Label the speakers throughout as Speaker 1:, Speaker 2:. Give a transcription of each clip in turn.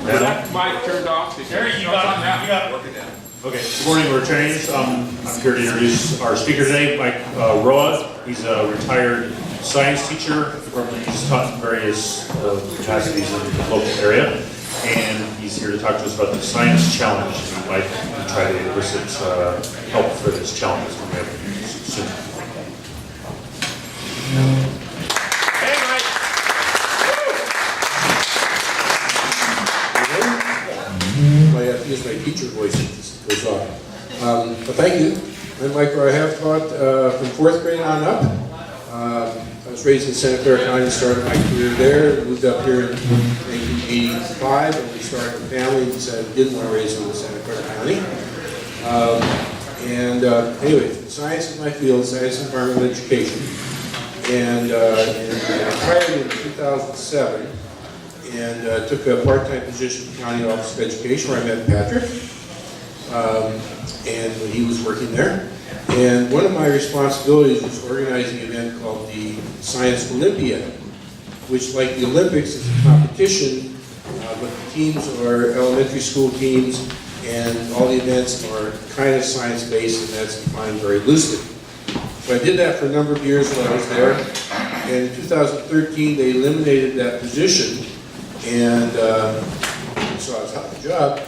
Speaker 1: That mic turned off.
Speaker 2: Gary, you got it. You got it.
Speaker 1: Working now.
Speaker 3: Okay, good morning, Rotarians. I'm here to introduce our speaker today, Mike Roa. He's a retired science teacher. He's taught in various capacities in the local area, and he's here to talk to us about the science challenge. He might try to elicit help for this challenge that's coming up soon.
Speaker 1: Hey, Mike.
Speaker 4: I have to use my teacher voice if this goes off. But thank you. I'm Mike Roy. I have taught from 4th grade on up. I was raised in Santa Clara County, started my career there, moved up here in 1985, and we started a family and decided we didn't want to raise them in Santa Clara County. Anyway, science is my field, science and environmental education. And I retired in 2007 and took a part-time position in the County Office of Education where I met Patrick. And when he was working there. And one of my responsibilities was organizing an event called the Science Olympiad, which, like the Olympics, is a competition, but the teams are elementary school teams, and all the events are kind of science-based, and that's defined very loosely. So I did that for a number of years while I was there, and in 2013 they eliminated that position, and so I was out of a job.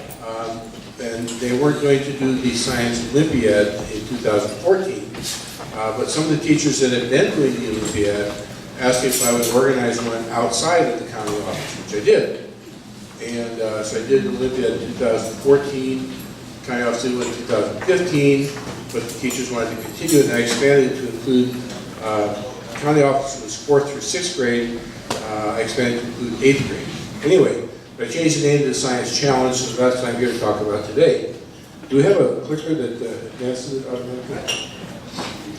Speaker 4: And they weren't going to do the Science Olympiad in 2014. But some of the teachers that had been doing the Olympiad asked me if I would organize one outside of the county office, which I did. And so I did the Olympiad in 2014, county office did one in 2015, but the teachers wanted to continue it, and I expanded to include, county office was 4th through 6th grade, I expanded to include 8th grade. Anyway, I changed the name to the Science Challenge, so that's what I'm here to talk about today. Do we have a clicker that advances it automatically?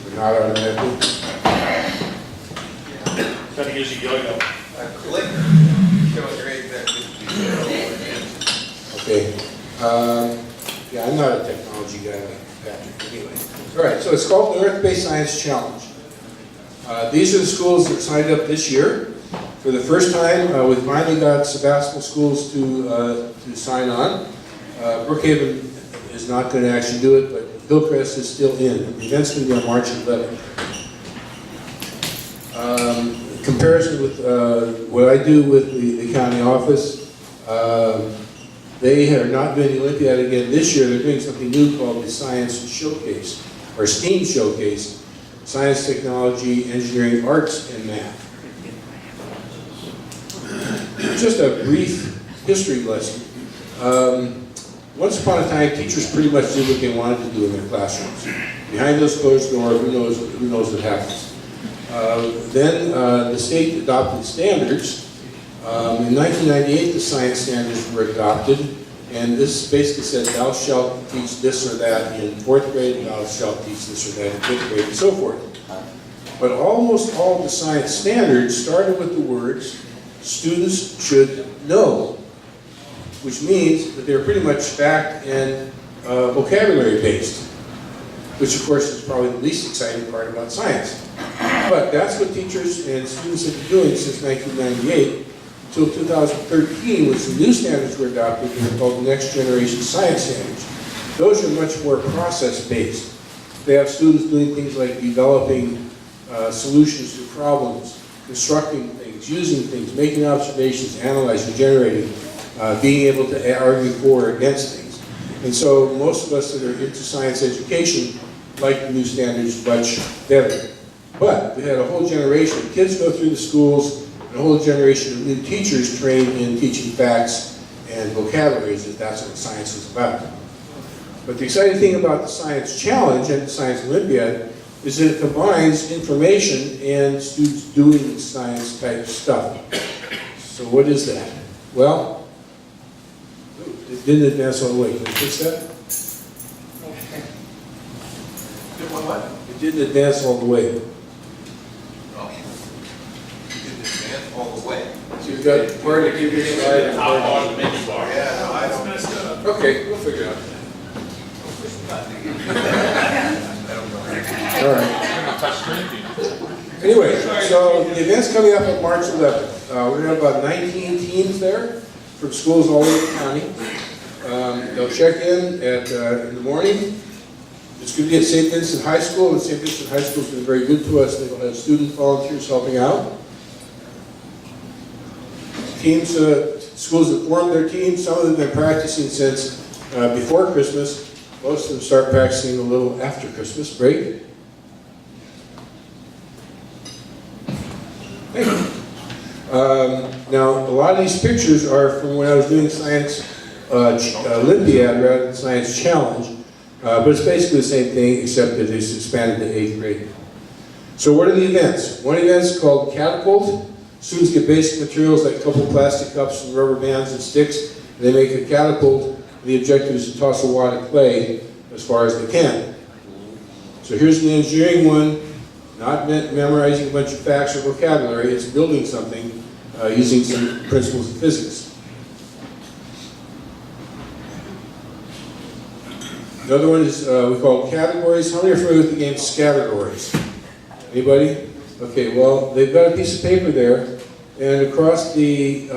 Speaker 4: Or not automatically?
Speaker 2: Trying to get you yo-yo.
Speaker 1: A clicker. Showing your age there.
Speaker 4: Okay. Yeah, I'm not a technology guy like Patrick, anyway. All right, so it's called the Earth-Based Science Challenge. These are the schools that signed up this year. For the first time, we finally got Sebastopol schools to sign on. Brookhaven is not going to actually do it, but Hillcrest is still in. The event's going to be on March 11th. In comparison with what I do with the county office, they are not doing the Olympiad again this year. They're doing something new called the Science Showcase, or STEAM Showcase, Science, Technology, Engineering, Arts, and Math. Just a brief history lesson. Once upon a time, teachers pretty much did what they wanted to do in their classrooms. Behind those closed doors, who knows what happens. Then the state adopted standards. In 1998, the science standards were adopted, and this basically said, thou shalt teach this or that in 4th grade, and thou shalt teach this or that in 5th grade, and so forth. But almost all of the science standards started with the words, students should know, which means that they're pretty much fact and vocabulary based, which of course is probably the least exciting part about science. But that's what teachers and students have been doing since 1998 until 2013, when some new standards were adopted that are called the Next Generation Science Standards. Those are much more process based. They have students doing things like developing solutions to problems, constructing things, using things, making observations, analyzing, generating, being able to argue for or against things. And so most of us that are into science education like the new standards much better. But we had a whole generation of kids go through the schools, and a whole generation of new teachers trained in teaching facts and vocabularies, if that's what science is about. But the exciting thing about the Science Challenge and the Science Olympiad is that it combines information and students doing science type stuff. So what is that? Well, it didn't advance all the way. Can you fix that? It didn't advance all the way.
Speaker 1: Oh. You didn't advance all the way.
Speaker 4: So you've got part of your slide and
Speaker 2: Top
Speaker 4: part
Speaker 2: on the menu bar.
Speaker 1: Yeah, no, I don't.
Speaker 4: Okay, we'll figure it out.
Speaker 1: I don't know.
Speaker 4: All right.
Speaker 2: Touch screen.
Speaker 4: Anyway, so the event's coming up on March 11th. We're gonna have about 19 teams there from schools all over the county. They'll check in in the morning. It's going to be at St. Vincent High School, and St. Vincent High School's been very good to us. They've had student volunteers helping out. Teams, schools that formed their teams, some of them have been practicing since before Christmas. Most of them start practicing a little after Christmas break. Thank you. Now, a lot of these pictures are from when I was doing Science Olympiad rather than Science Challenge. But it's basically the same thing, except that it's expanded to 8th grade. So what are the events? One event is called Catapult. Students get basic materials like a couple of plastic cups and rubber bands and sticks. And they make a catapult. The objective is to toss a wad of clay as far as they can. So here's the engineering one. Not memorizing a bunch of facts or vocabulary. It's building something using some principles of physics. The other one is we call categories. How many are familiar with the game Categories? Anybody? Okay, well, they've got a piece of paper there, and across the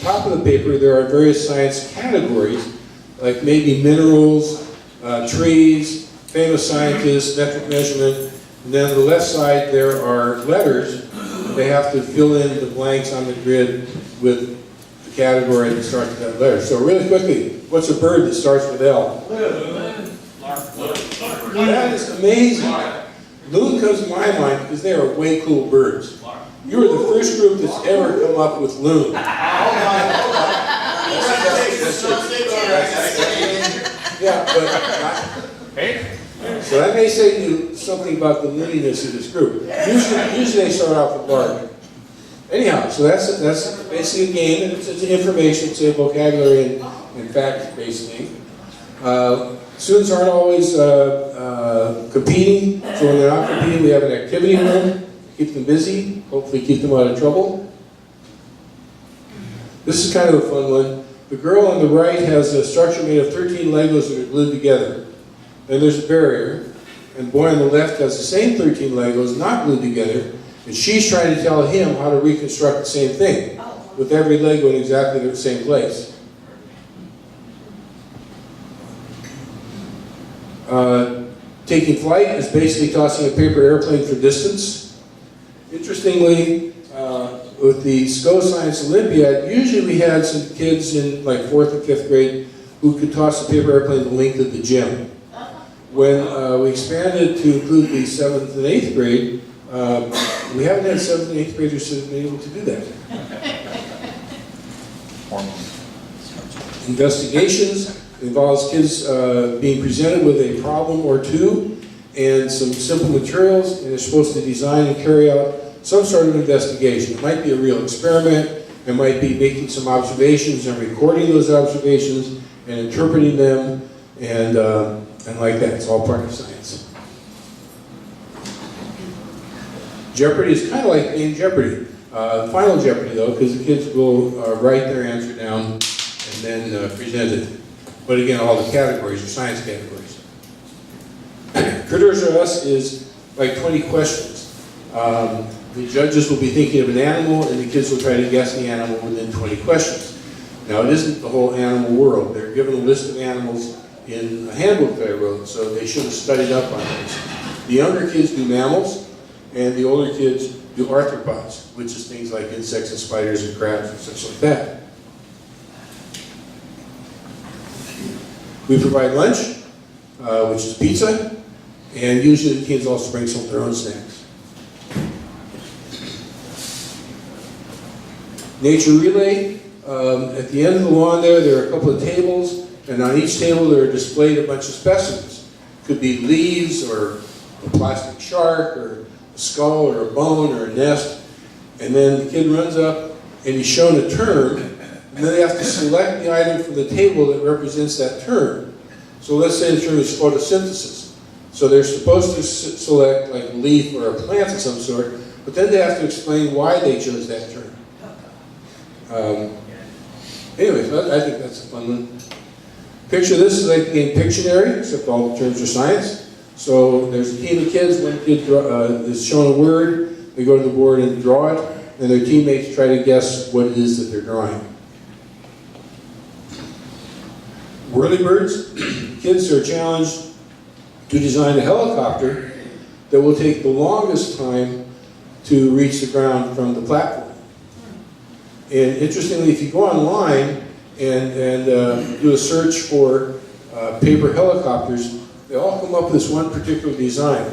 Speaker 4: top of the paper there are various science categories, like maybe minerals, trees, famous scientists, metric measurement, and then on the left side there are letters. They have to fill in the blanks on the grid with the category that starts with that letter. So really quickly, what's a bird that starts with L? That is amazing. Loon comes to my mind because they are way cool birds. You are the first group that's ever come up with loon. Yeah, but so that may say to you something about the looniness of this group. Usually they start off with bark. Anyhow, so that's basically a game, and it's information, it's a vocabulary and fact-based thing. Students aren't always competing, so when they're not competing, we have an activity room, keep them busy, hopefully keep them out of trouble. This is kind of a fun one. The girl on the right has a structure made of 13 Legos that are glued together. Then there's a barrier, and the boy on the left has the same 13 Legos not glued together, and she's trying to tell him how to reconstruct the same thing with every Lego in exactly the same place. Taking flight is basically tossing a paper airplane for distance. Interestingly, with the SCO Science Olympiad, usually we had some kids in like 4th and 5th grade who could toss a paper airplane the length of the gym. When we expanded to include the 7th and 8th grade, we haven't had 7th and 8th graders who have been able to do that. Investigations involves kids being presented with a problem or two and some simple materials, and they're supposed to design and carry out some sort of investigation. It might be a real experiment, it might be making some observations and recording those observations and interpreting them, and like that. It's all part of science. Jeopardy is kind of like Game Jeopardy. Final Jeopardy, though, because the kids will write their answer down and then present it. But again, all the categories are science categories. Critters or Us is like 20 questions. The judges will be thinking of an animal, and the kids will try to guess the animal within 20 questions. Now, it isn't the whole animal world. They're given a list of animals in a handbook that I wrote, so they should have studied up on those. The younger kids do mammals, and the older kids do arthropods, which is things like insects and spiders and crabs and such like that. We provide lunch, which is pizza, and usually the kids also bring some of their own snacks. Nature Relay, at the end of the lawn there are a couple of tables, and on each table there are displayed a bunch of specimens. Could be leaves, or a plastic shark, or a skull, or a bone, or a nest. And then the kid runs up, and he's shown a term, and then they have to select the item from the table that represents that term. So let's say the term is photosynthesis. So they're supposed to select like a leaf or a plant of some sort, but then they have to explain why they chose that term. Anyway, so I think that's a fun one. Picture this is like the game Pictionary, except all the terms are science. So there's a team of kids, one kid is shown a word, they go to the board and draw it, and their teammates try to guess what it is that they're drawing. Whirlybirds, kids are challenged to design a helicopter that will take the longest time to reach the ground from the platform. And interestingly, if you go online and do a search for paper helicopters, they all come up with this one particular design.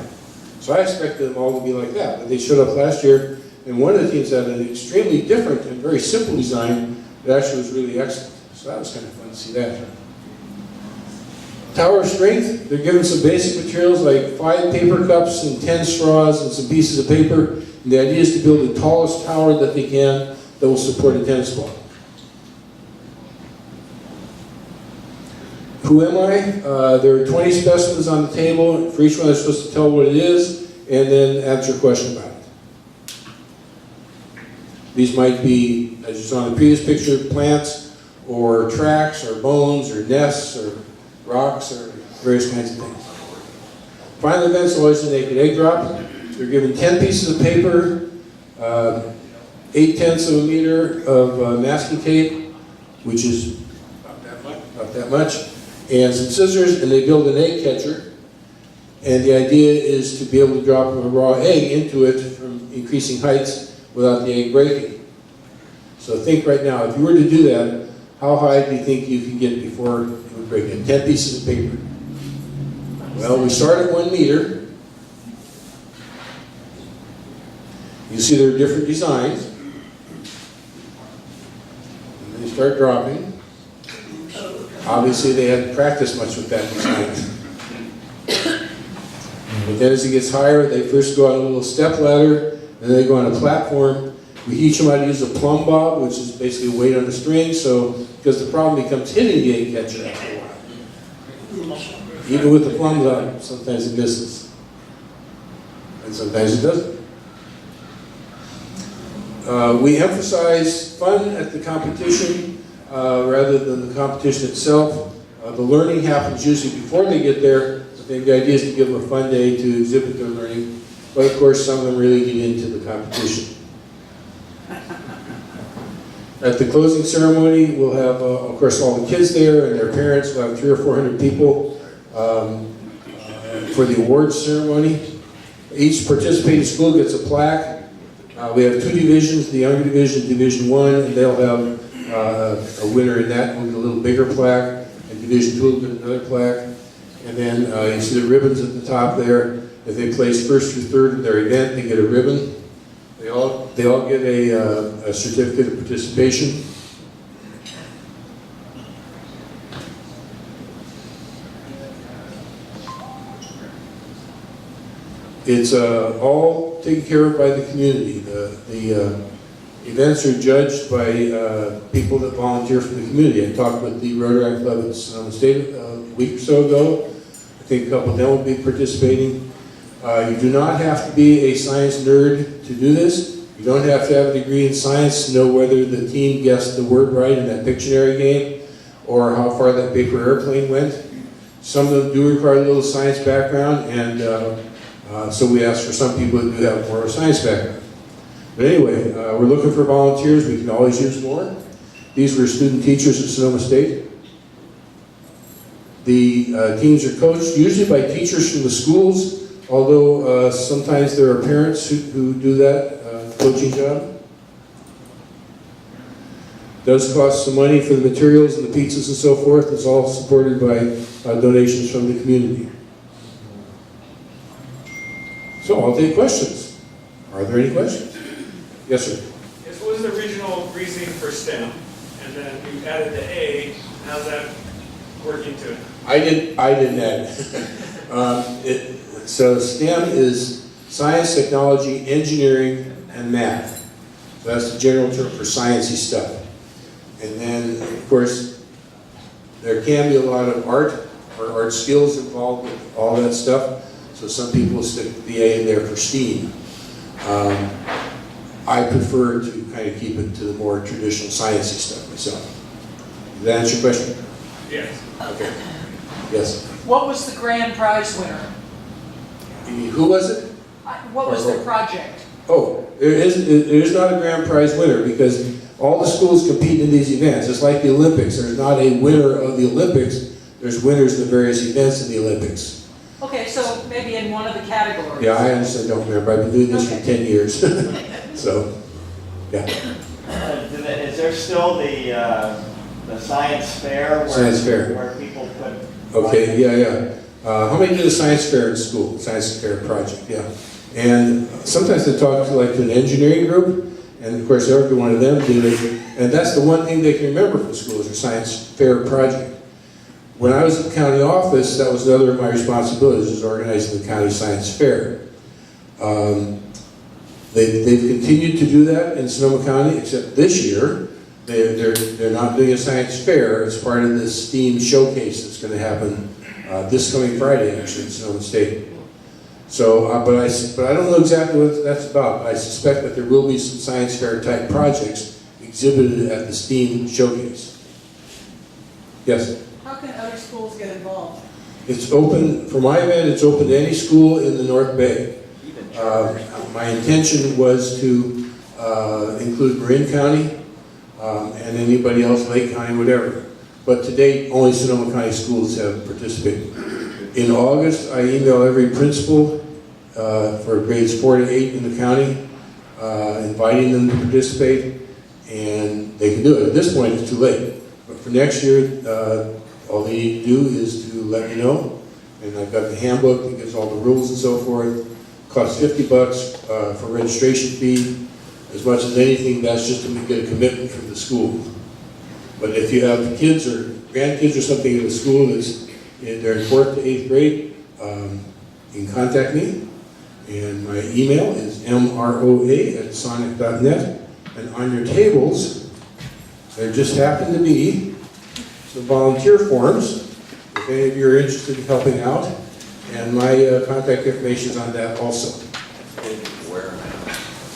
Speaker 4: So I expected them all to be like that, but they showed up last year, and one of the teams had an extremely different and very simple design that actually was really excellent. So that was kind of fun to see that. Tower of Strength, they're given some basic materials like 5 paper cups and 10 straws and some pieces of paper. And the idea is to build the tallest tower that they can that will support a tennis ball. Who am I? There are 20 specimens on the table. For each one, they're supposed to tell what it is and then answer a question about it. These might be, as you saw in the previous picture, plants or tracks or bones or nests or rocks or various kinds of things. Final event's always a naked egg drop. They're given 10 pieces of paper, 0.8 of a meter of masking tape, which is about that much, and some scissors, and they build an egg catcher. And the idea is to be able to drop a raw egg into it from increasing heights without the egg breaking. So think right now, if you were to do that, how high do you think you could get before it would break it? 10 pieces of paper. Well, we start at 1 meter. You see there are different designs. And they start dropping. Obviously, they hadn't practiced much with that design. But then as it gets higher, they first go on a little step ladder, and then they go on a platform. We teach them how to use a plumb bob, which is basically a weight on a string, so, because the problem becomes hitting the egg catcher after a while. Even with the plumb bob, sometimes it misses. And sometimes it doesn't. We emphasize fun at the competition rather than the competition itself. The learning happens usually before they get there. I think the idea is to give them a fun day to exhibit their learning. But of course, some of them really get into the competition. At the closing ceremony, we'll have, of course, all the kids there and their parents. We'll have 300 or 400 people for the awards ceremony. Each participating school gets a plaque. We have 2 divisions, the younger division, Division 1, and they'll have a winner in that with a little bigger plaque, and Division 2 will get another plaque. And then you see the ribbons at the top there. If they place first through third in their event, they get a ribbon. They all get a certificate of participation. It's all taken care of by the community. The events are judged by people that volunteer from the community. I talked with the Rotary Club in Sonoma State a week or so ago. I think a couple of them will be participating. You do not have to be a science nerd to do this. You don't have to have a degree in science to know whether the team guessed the word right in that Pictionary game or how far that paper airplane went. Some of them do require a little science background, and so we ask for some people that do have more of a science background. But anyway, we're looking for volunteers. We can always use more. These were student teachers at Sonoma State. The teams are coached usually by teachers from the schools, although sometimes there are parents who do that coaching job. It does cost some money for the materials and the pizzas and so forth. It's all supported by donations from the community. So I'll take questions. Are there any questions? Yes, sir.
Speaker 2: Yes, what was the original reasoning for STEM? And then you added the A. How's that work into it?
Speaker 4: I didn't add it. So STEM is science, technology, engineering, and math. So that's the general term for sciencey stuff. And then, of course, there can be a lot of art or art skills involved with all that stuff. So some people stick the A in there for STEAM. I prefer to kind of keep it to the more traditional sciencey stuff myself. Did that answer your question?
Speaker 2: Yes.
Speaker 4: Okay. Yes.
Speaker 5: What was the grand prize winner?
Speaker 4: Who was it?
Speaker 5: What was the project?
Speaker 4: Oh, there is not a grand prize winner because all the schools compete in these events. It's like the Olympics. There's not a winner of the Olympics. There's winners in the various events in the Olympics.
Speaker 5: Okay, so maybe in one of the categories.
Speaker 4: Yeah, I honestly don't remember. I've been doing this for 10 years. So, yeah.
Speaker 6: Is there still the science fair?
Speaker 4: Science fair.
Speaker 6: Where people put...
Speaker 4: Okay, yeah. How many did a science fair in school? Science fair project, yeah. And sometimes they talk to like an engineering group, and of course every one of them did it. And that's the one thing they can remember from school is a science fair project. When I was at the county office, that was another of my responsibilities, is organizing the county science fair. They've continued to do that in Sonoma County, except this year, they're not doing a science fair. It's part of this STEAM showcase that's going to happen this coming Friday, actually, in Sonoma State. So, but I don't know exactly what that's about. I suspect that there will be some science fair type projects exhibited at the STEAM showcase. Yes?
Speaker 5: How can other schools get involved?
Speaker 4: It's open, for my event, it's open to any school in the North Bay. My intention was to include Marin County and anybody else, Lake County, whatever. But to date, only Sonoma County schools have participated. In August, I email every principal for grades 4 to 8 in the county, inviting them to participate, and they can do it. At this point, it's too late. But for next year, all they need to do is to let me know, and I've got the handbook that gives all the rules and so forth. Costs $50 for registration fee. As much as anything, that's just to get a commitment from the school. But if you have kids or grandkids or something in the school they're in 4th to 8th grade, you can contact me. And my email is mroa@sonic.net. And on your tables, there just happen to be some volunteer forms, if any of you are interested in helping out. And my contact information is on that also.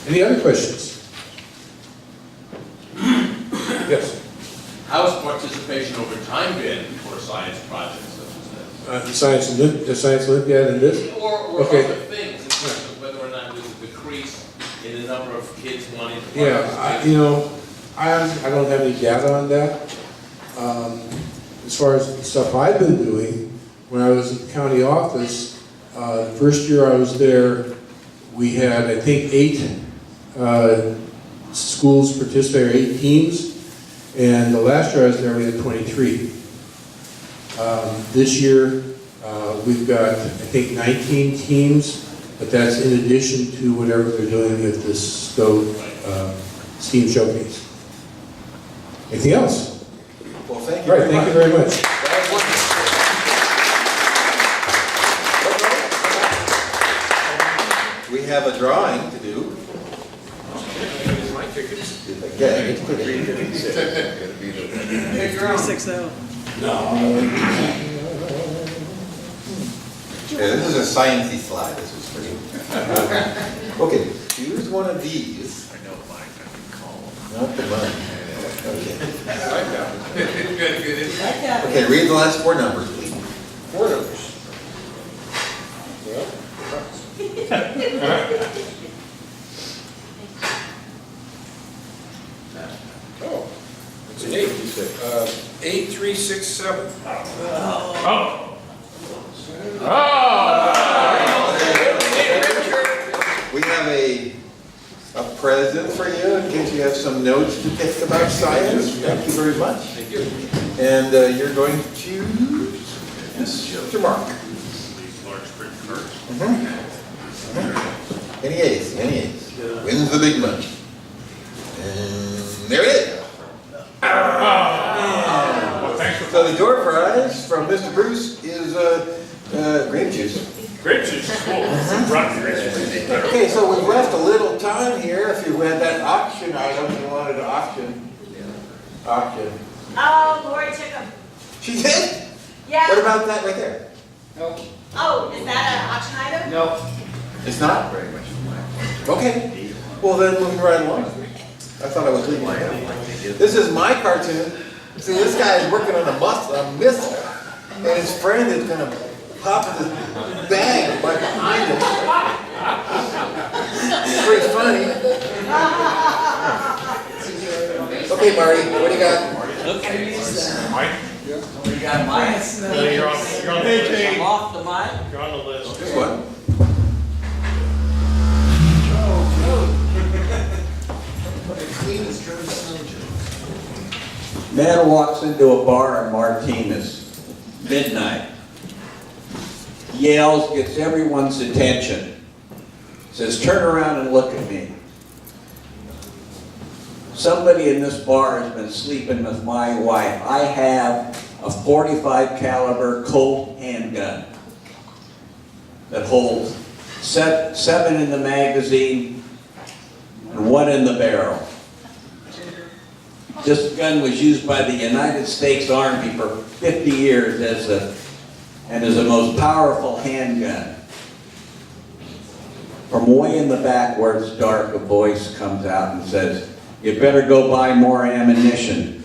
Speaker 4: Any other questions? Yes?
Speaker 1: How's participation over time been for science projects such as this?
Speaker 4: The Science Olympiad and this?
Speaker 1: Or
Speaker 4: Okay.
Speaker 1: other things, in terms of whether or not there's a decrease in the number of kids wanting to
Speaker 4: Yeah,
Speaker 1: participate?
Speaker 4: I don't have any data on that. As far as the stuff I've been doing, when I was at the county office, the first year I was there, we had, I think, 8 schools participate, or 8 teams. And the last year I was there, we had 23. This year, we've got, I think, 19 teams, but that's in addition to whatever they're doing at this STEAM showcase. Anything else?
Speaker 1: Well, thank you
Speaker 4: All right, thank you very much.
Speaker 1: We have a drawing to do. Okay.
Speaker 5: 360.
Speaker 1: Yeah, this is a sciencey slide. This is pretty. Okay, choose one of these. I know mine. Not the mine. Okay. Okay, read the last 4 numbers, please. 4 numbers.
Speaker 4: Oh, it's an 8, you say. 8367.
Speaker 1: We have a present for you in case you have some notes to take about science. Thank you very much. Thank you. And you're going to choose Mr. Mark.
Speaker 3: These large print cards.
Speaker 1: Any ace, any ace. Wins the big money. And there it is.
Speaker 3: Well, thanks for
Speaker 1: So the door prize from Mr. Bruce is grape juice.
Speaker 3: grape juice. Cool. Rock grape juice.
Speaker 1: Okay, so we've left a little time here. If you had that auction item you wanted to auction. Auction.
Speaker 7: Oh, Lori took them.
Speaker 1: She did?
Speaker 7: Yeah.
Speaker 1: What about that right there?
Speaker 7: Oh, is that an auction item?
Speaker 1: No. It's not? Very much. Okay. Well, then moving right along. I thought I was leaving. This is my cartoon. See, this guy is working on a missile, and his friend is going to pop this bag right behind him. very funny. Okay, Marty, what do you got?
Speaker 3: Mike?
Speaker 8: We got mine.
Speaker 3: You're on the
Speaker 8: I'm off the mic.
Speaker 3: You're on the list.
Speaker 1: This one.
Speaker 8: Man walks into a bar in Martinez, midnight. Yells, gets everyone's attention. Says, turn around and look at me. Somebody in this bar has been sleeping with my wife. I have a .45 caliber Colt handgun that holds seven in the magazine and 1 in the barrel. This gun was used by the United States Army for 50 years as the most powerful handgun. From way in the back where it's dark, a voice comes out and says, "You better go buy more ammunition."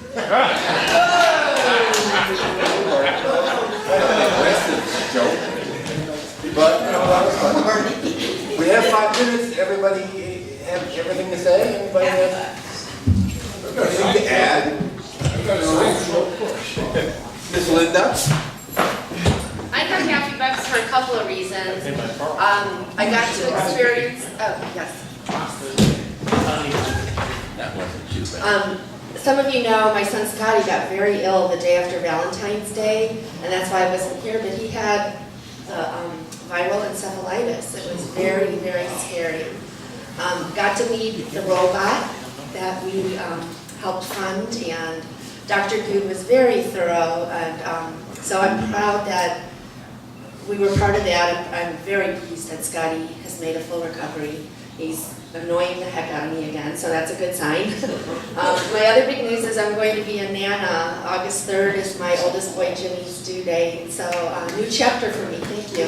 Speaker 1: Joke. But, that was fun. We have 5 minutes. Everybody have everything to say? Anybody have anything to add? Miss Linda?
Speaker 9: I got Happy Bucks for a couple of reasons. I got to experience, yes. Some of you know my son Scotty got very ill the day after Valentine's Day, and that's why I wasn't here, but he had viral encephalitis. It was very, very scary. Got to meet the robot that we helped fund, and Dr. Good was very thorough, and so I'm proud that we were part of that. I'm very pleased that Scotty has made a full recovery. He's annoying the heck out of me again, so that's a good sign. My other big news is I'm going to be a Nana. August 3rd is my oldest boy Jimmy's due date, so a new chapter for me. Thank you.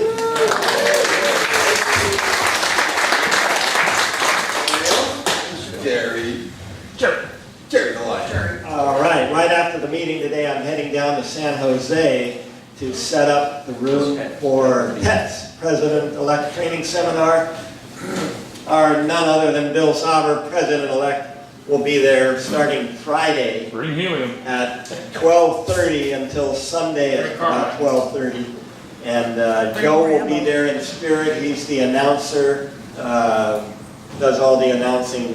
Speaker 1: Jerry the Lion.
Speaker 6: All right after the meeting today, I'm heading down to San Jose to set up the room for PETS, President-elect Training Seminar. Our none other than Bill Sauber, President-elect, will be there starting Friday
Speaker 3: Bring helium.
Speaker 6: at 12:30 until Sunday at about 12:30. And Joe will be there in spirit. He's the announcer, does all the announcing.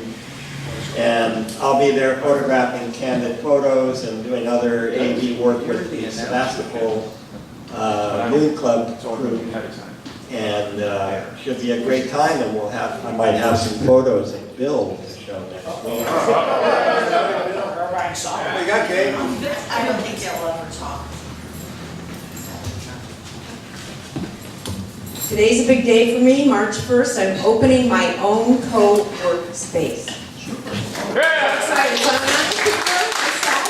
Speaker 6: And I'll be there photographing candid photos and doing other AV work with the Sebastopol Moon Club group. And should be a great time, and I might have some photos of Bill to show next week.
Speaker 1: What you got, Kate?
Speaker 7: I don't think they'll ever talk.
Speaker 10: Today's a big day for me. March 1st, I'm opening my own co-work space. I'm excited. So I'm not just work myself,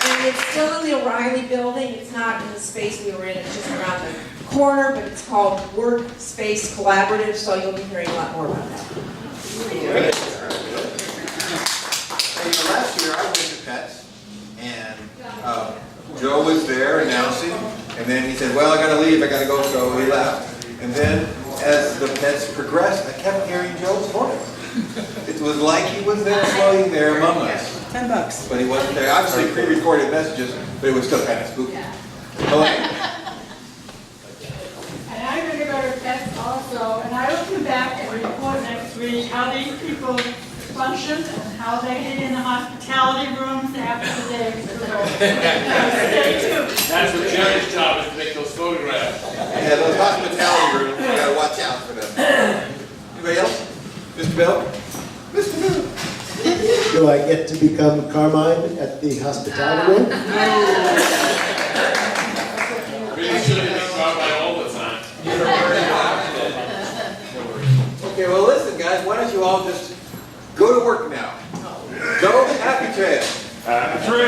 Speaker 10: and it's still in the O'Reilly building. It's not in the space we were in. It's just around the corner, but it's called Workspace Collaborative, so you'll be hearing a lot more about that.
Speaker 1: Great. Last year I went to PETS, and Joe was there announcing, and then he said, well, I gotta leave, I gotta go, so he left. And then as the PETS progressed, I kept hearing Joe's voice. It was like he was there floating there among us.
Speaker 5: $10.
Speaker 1: But he wasn't there. Obviously pre-recorded messages, but it was still kind of spooky. Elaine?
Speaker 11: And I'm going to go to PETS also, and I will come back and report next week how these people function and how they hit in the hospitality rooms after the day. Stay tuned.
Speaker 12: That's what Jerry's job is, to make those photographs.
Speaker 1: Yeah, those hospitality rooms, you gotta watch out for them. Anybody else? Mr. Bill? Mr. Bill?
Speaker 13: Do I get to become Carmine at the hospitality room?
Speaker 12: Really should have been gone by all the time.
Speaker 1: Okay, well listen guys, why don't you all just go to work now? Go, happy trail.
Speaker 3: Happy trail.